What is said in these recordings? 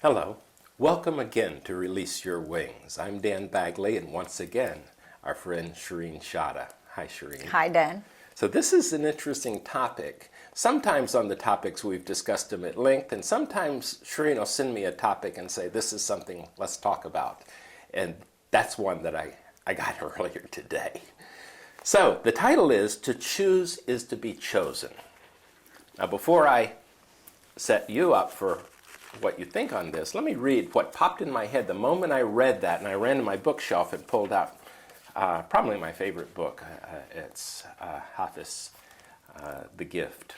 Hello. Welcome again to Release Your Wings. I'm Dan Bagley, and once again, our friend Shireen Chada. Hi, Shireen. Hi, Dan. So this is an interesting topic. Sometimes on the topics we've discussed them at length, and sometimes Shireen will send me a topic and say, this is something, let's talk about. And that's one that I got earlier today. So the title is, To Choose is to be Chosen. Now before I set you up for what you think on this, let me read what popped in my head the moment I read that, and I ran to my bookshelf and pulled out probably my favorite book. It's Hafiz, The Gift.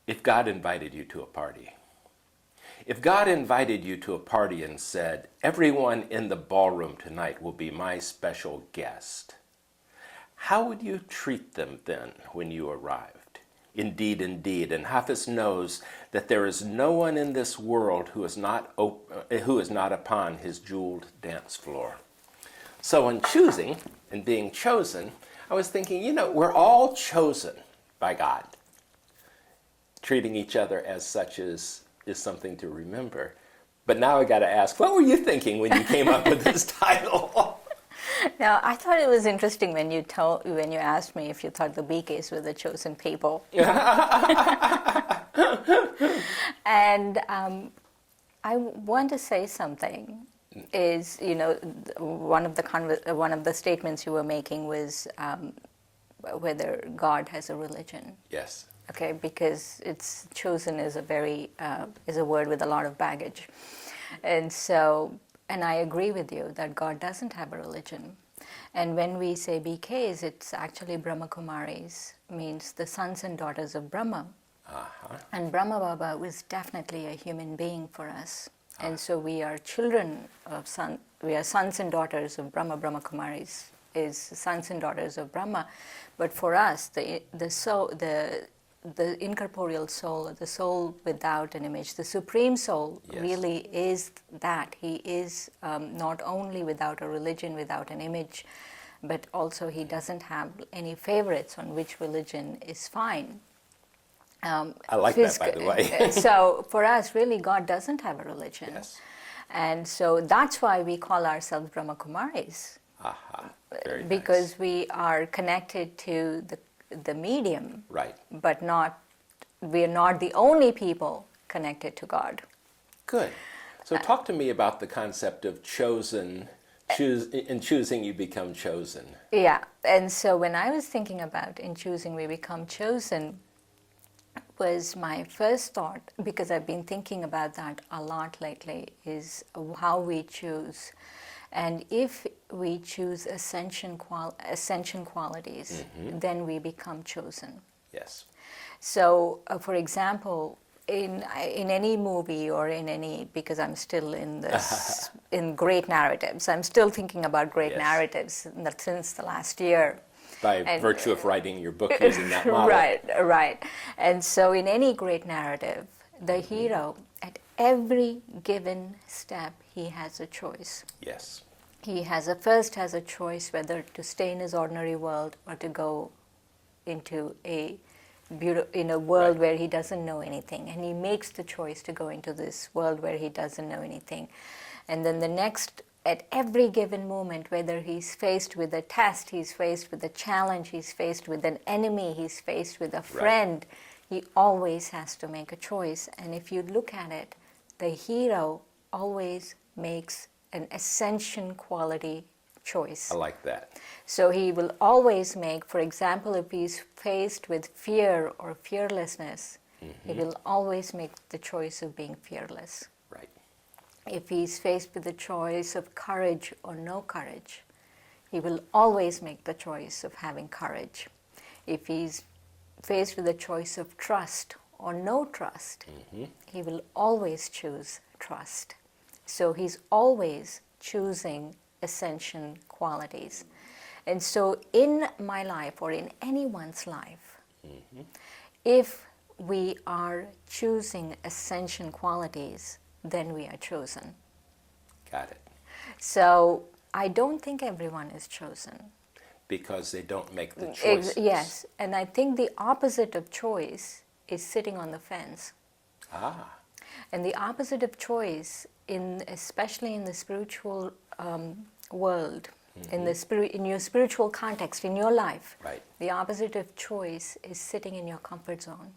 If God invited you to a party, if God invited you to a party and said, everyone in the ballroom tonight will be my special guest, how would you treat them then when you arrived? Indeed, indeed, and Hafiz knows that there is no one in this world who is not upon his jeweled dance floor. So in choosing and being chosen, I was thinking, we're all chosen by God. Treating each other as such is something to remember. But now I got to ask, what were you thinking when you came up with this title? Now, I thought it was interesting when you asked me if you thought the BKs were the chosen people. And I want to say something. Is one of the statements you were making was whether God has a religion. Yes. Okay, because it's chosen is a word with a lot of baggage, and I agree with you that God doesn't have a religion. And when we say BKs, it's actually Brahma Kumaris, means the sons and daughters of Brahma. Uh-huh. And Brahma Baba was definitely a human being for us. And so we are children of we are sons and daughters of Brahma. Brahma Kumaris is sons and daughters of Brahma. But for us, the incorporeal soul, the soul without an image, the supreme soul, yes, really is that. He is not only without a religion, without an image, but also he doesn't have any favorites on which religion is fine. I like that, by the way. So for us, really, God doesn't have a religion. Yes. And so that's why we call ourselves Brahma Kumaris. Aha. Very because nice. We are connected to the medium. Right. But we are not the only people connected to God. Good. So talk to me about the concept of chosen. In choosing, you become chosen. Yeah. And so when I was thinking about in choosing, we become chosen, was my first thought, because I've been thinking about that a lot lately, is how we choose. And if we choose ascension qualities, mm-hmm, then we become chosen. Yes. So, for example, in any movie or in any, because I'm still in this, in great narratives, I'm still thinking about great yes, narratives since the last year. By virtue of writing your book using that model. Right. And so in any great narrative, the hero, at every given step, he has a choice. Yes. He has a choice whether to stay in his ordinary world or to go into a world, right, where he doesn't know anything. And he makes the choice to go into this world where he doesn't know anything. And then at every given moment, whether he's faced with a test, he's faced with a challenge, he's faced with an enemy, he's faced with a friend, right, he always has to make a choice. And if you look at it, the hero always makes an ascension quality choice. I like that. So he will always make, for example, if he's faced with fear or fearlessness, mm-hmm, he will always make the choice of being fearless. Right. If he's faced with the choice of courage or no courage, he will always make the choice of having courage. If he's faced with the choice of trust or no trust, mm-hmm, he will always choose trust. So he's always choosing ascension qualities. And so in my life or in anyone's life, mm-hmm, if we are choosing ascension qualities, then we are chosen. Got it. So I don't think everyone is chosen. Because they don't make the choices. Yes, and I think the opposite of choice is sitting on the fence. Ah. And the opposite of choice, especially in the spiritual world, in your spiritual context, in your life, Right. the opposite of choice is sitting in your comfort zone.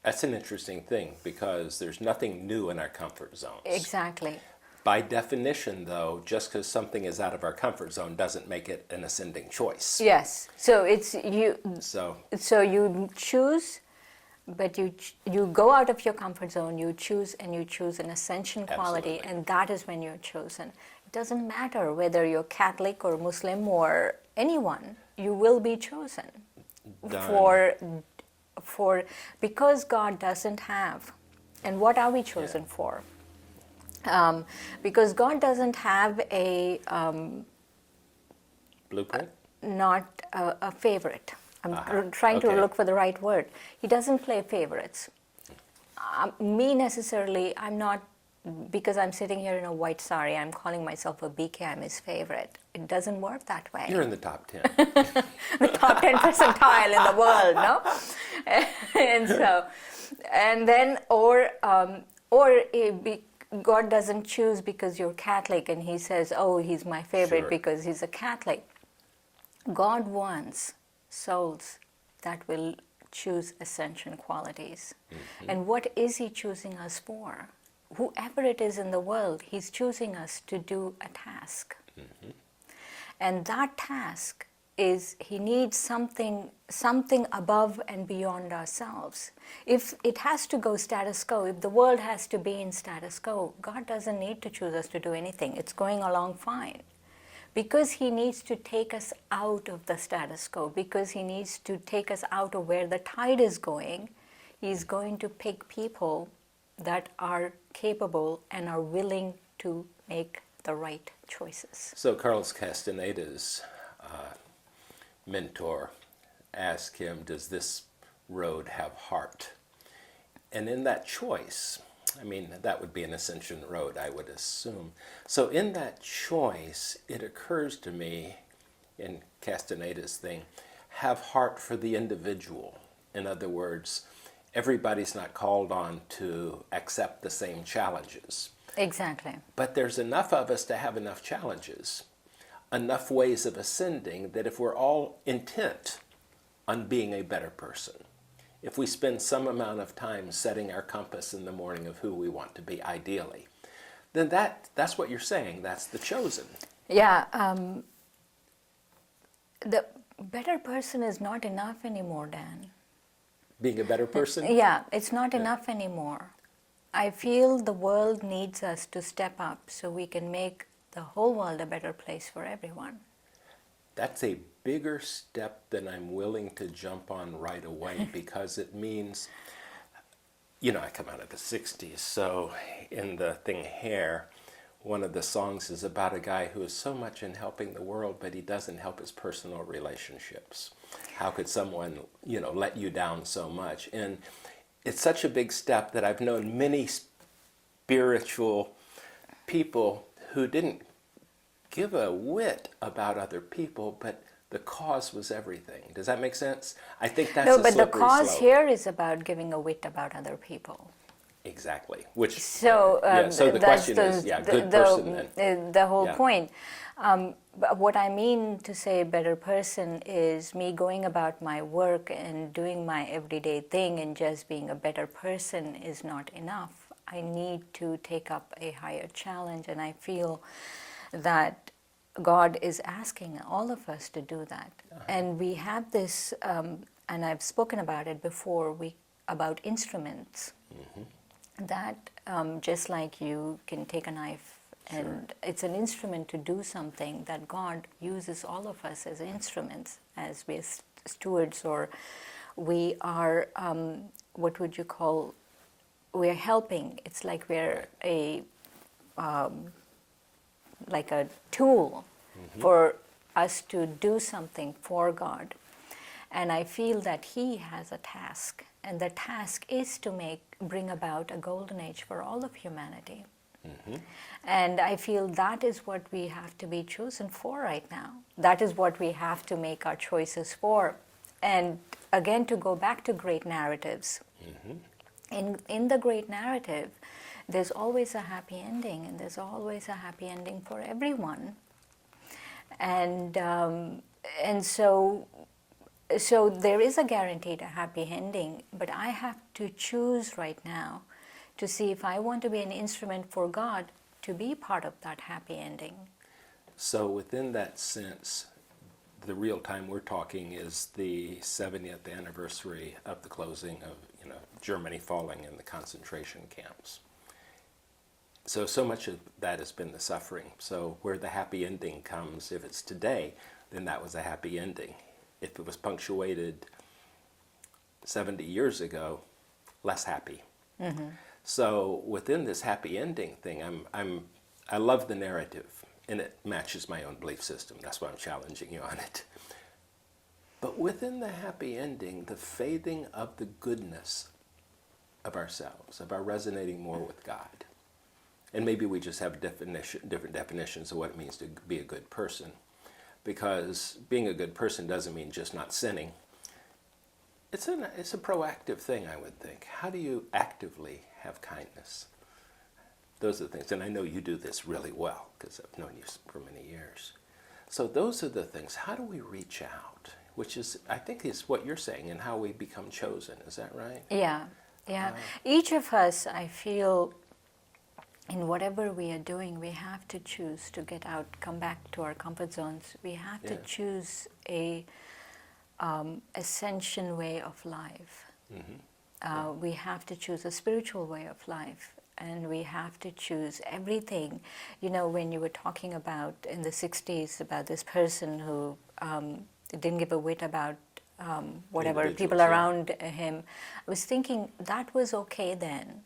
That's an interesting thing because there's nothing new in our comfort zones. Exactly. By definition, though, just because something is out of our comfort zone doesn't make it an ascending choice. Yes. So it's you. So So you choose, but you go out of your comfort zone. You choose, and you choose an ascension quality, Absolutely. and that is when you're chosen. It doesn't matter whether you're Catholic or Muslim or anyone. You will be chosen Done. for because God doesn't have. And what are we chosen for? Because God doesn't have a Blueprint? not a favorite. I'm Uh-huh. trying to Okay. look for the right word. He doesn't play favorites. Me necessarily, I'm not, because I'm sitting here in a white sari, I'm calling myself a BK, I'm his favorite. It doesn't work that way. You're in the top 10. The top 10 percentile in the world, no? And so, and then, God doesn't choose because you're Catholic and he says, oh, he's my favorite Sure. because he's a Catholic. God wants souls that will choose ascension qualities. And what is he choosing us for? Whoever it is in the world, he's choosing us to do a task. And that task is he needs something above and beyond ourselves. If it has to go status quo, if the world has to be in status quo, God doesn't need to choose us to do anything. It's going along fine. Because he needs to take us out of the status quo, because he needs to take us out of where the tide is going, he's going to pick people that are capable and are willing to make the right choices. So Carlos Castaneda's mentor asked him, does this road have heart? And in that choice, I mean, that would be an ascension road, I would assume. So in that choice, it occurs to me, in Castaneda's thing, have heart for the individual. In other words, everybody's not called on to accept the same challenges. Exactly. But there's enough of us to have enough challenges, enough ways of ascending, that if we're all intent on being a better person, if we spend some amount of time setting our compass in the morning of who we want to be ideally, then that's what you're saying. That's the chosen. Yeah. The better person is not enough anymore, Dan. Being a better person? Yeah, it's not enough anymore. I feel the world needs us to step up so we can make the whole world a better place for everyone. That's a bigger step than I'm willing to jump on right away because it means, I come out of the 60s, so in the thing Hair, one of the songs is about a guy who is so much in helping the world, but he doesn't help his personal relationships. How could someone, let you down so much? And it's such a big step that I've known many spiritual people who didn't give a whit about other people, but the cause was everything. Does that make sense? I think that's No, a but the slippery cause slope. here is about giving a wit about other people. Exactly. Which So, so the that's question is, good person then. the whole Yeah. point. But what I mean to say better person is me going about my work and doing my everyday thing and just being a better person is not enough. I need to take up a higher challenge, and I feel that God is asking all of us to do that. And we have this, and I've spoken about it before, about instruments. That just like you can take a knife and it's an instrument to do something, that God uses all of us as instruments, as we're stewards, or we are, what would you call, we're helping. It's like we're like a tool for us to do something for God. And I feel that He has a task, and the task is to bring about a golden age for all of humanity. And I feel that is what we have to be chosen for right now. That is what we have to make our choices for. And again, to go back to great narratives, in the great narrative, there's always a happy ending, and there's always a happy ending for everyone. And so there is a guaranteed a happy ending, but I have to choose right now to see if I want to be an instrument for God to be part of that happy ending. So within that sense, the real time we're talking is the 70th anniversary of the closing of Germany falling in the concentration camps. So much of that has been the suffering. So where the happy ending comes, if it's today, then that was a happy ending. If it was punctuated 70 years ago, less happy. Mm-hmm. So within this happy ending thing, I love the narrative, and it matches my own belief system. That's why I'm challenging you on it. But within the happy ending, the fading of the goodness of ourselves, of our resonating more with God. And maybe we just have different definitions of what it means to be a good person. Because being a good person doesn't mean just not sinning. It's a proactive thing, I would think. How do you actively have kindness? Those are the things. And I know you do this really well because I've known you for many years. So those are the things. How do we reach out? Which is, I think, is what you're saying, and how we become chosen. Is that right? Yeah. Each of us, I feel, in whatever we are doing, we have to choose to get out, come back to our comfort zones. We have to choose a ascension way of life. Mm-hmm. We have to choose a spiritual way of life, and we have to choose everything. When you were talking about in the 60s about this person who didn't give a whit about whatever people around him, I was thinking that was okay then.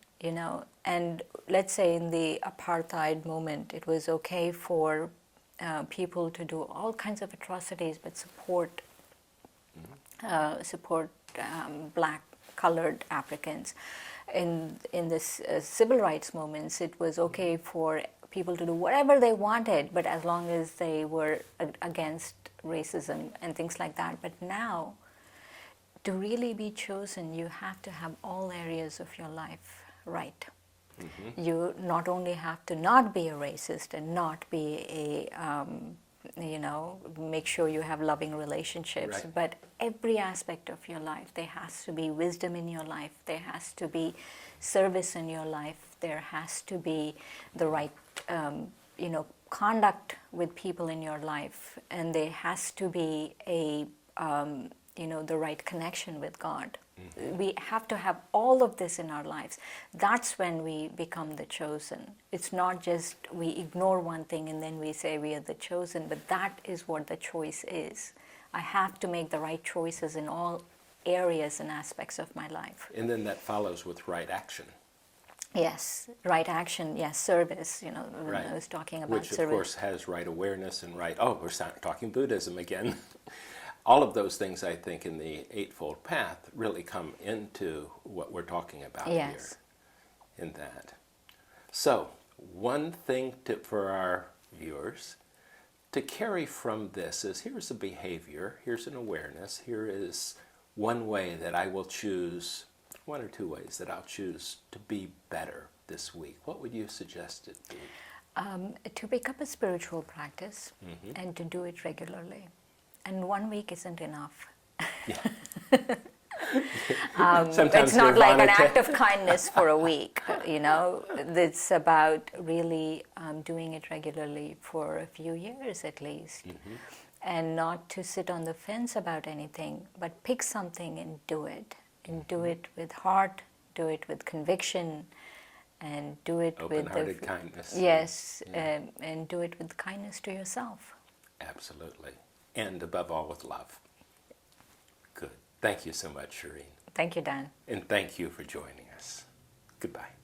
And let's say in the apartheid moment, it was okay for people to do all kinds of atrocities, but support black, colored Africans. In this civil rights moments, it was okay for people to do whatever they wanted, but as long as they were against racism and things like that. But now, to really be chosen, you have to have all areas of your life right. Mm-hmm. You not only have to not be a racist and not be a, make sure you have loving relationships, right, but every aspect of your life. There has to be wisdom in your life. There has to be service in your life. There has to be the right, conduct with people in your life. And there has to be a, the right connection with God. Mm-hmm. We have to have all of this in our lives. That's when we become the chosen. It's not just we ignore one thing and then we say we are the chosen, but that is what the choice is. I have to make the right choices in all areas and aspects of my life. And then that follows with right action. Yes, right action, yes, service, right. I was talking about which, service. Of course, has right awareness and right, we're talking Buddhism again. All of those things, I think, in the Eightfold Path really come into what we're talking about here in that. So, one thing for our viewers to carry from this is here's a behavior, here's an awareness, here is one way that I will choose, one or two ways that I'll choose to be better this week. What would you suggest it be? To pick up a spiritual practice and to do it regularly. And 1 week isn't enough. Yeah. It's not like an act of kindness for a week, It's about really doing it regularly for a few years at least. Mm-hmm. And not to sit on the fence about anything, but pick something and do it. And do it with heart, do it with conviction, and do it open-hearted kindness. Yes, and do it with kindness to yourself. Absolutely. And above all, with love. Good. Thank you so much, Shireen. Thank you, Dan. And thank you for joining us. Goodbye.